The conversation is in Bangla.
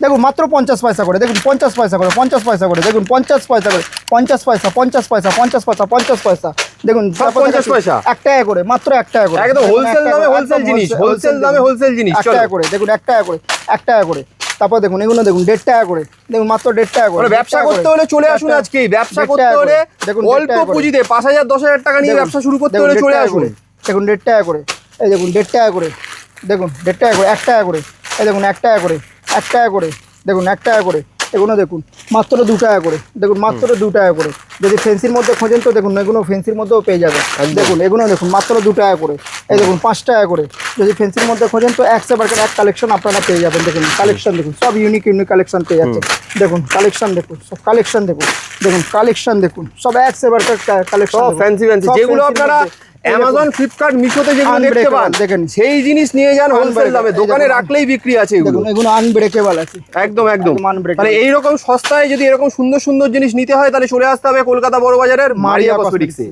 দেখুন মাত্র 50 পয়সা করে, দেখুন 50 পয়সা করে, 50 পয়সা করে, দেখুন 50 পয়সা করে, 50 পয়সা, 50 পয়সা, 50 পয়সা, 50 পয়সা, দেখুন 50 পয়সা 1 টাকা করে, মাত্র 1 টাকা করে, একদম হোলসেল দামে হোলসেল জিনিস, হোলসেল দামে হোলসেল জিনিস 1 টাকা করে, দেখুন 1 টাকা করে, 1 টাকা করে। তারপর দেখুন এগুলো দেখুন 1.5 টাকা করে, দেখুন মাত্র 1.5 টাকা করে। ব্যবসা করতে হলে চলে আসুন আজকেই, ব্যবসা করতে হলে দেখুন অল্প পুঁজিতে 5000 10000 টাকা নিয়ে ব্যবসা শুরু করতে হলে চলে আসুন। দেখুন 1.5 টাকা করে, এই দেখুন 1.5 টাকা করে, দেখুন 1.5 টাকা করে, 1 টাকা করে, এই দেখুন 1 টাকা করে, 1 টাকা করে, দেখুন 1 টাকা করে, এগুলো দেখুন মাত্র 2 টাকা করে, দেখুন মাত্র 2 টাকা করে। যদি ফেন্সির মধ্যে খোঁজেন তো দেখুন এগুলো ফেন্সির মধ্যেও পেয়ে যাবে, দেখুন এগুলো দেখুন মাত্র 2 টাকা করে, এই দেখুন 5 টাকা করে। যদি ফেন্সির মধ্যে খোঁজেন তো এক কালেকশন আপনারা পেয়ে যাবেন, দেখুন কালেকশন দেখুন সব ইউনিক কালেকশন পেয়ে যাচ্ছে, দেখুন কালেকশন দেখুন, সব কালেকশন দেখুন, দেখুন কালেকশন দেখুন সব এক কালেকশন, ফ্যান্সি ফ্যান্সি যেগুলো আপনারা অ্যামাজন, ফ্লিপকার্ট, মিশোতে যেগুলো দেখতে পান দেখেন সেই জিনিস নিয়ে যান হোলসেল দামে, দোকানে রাখলেই বিক্রি আছে এগুলো। দেখুন এগুলো আনব্রেকেবল আছে, একদম একদম। unbreakable। তাহলে এইরকম সস্তায় যদি এরকম সুন্দর সুন্দর জিনিস নিতে হয় তাহলে চলে আসতে হবে কলকাতা বড় বাজারের মারিয়া কসমেটিক্সে।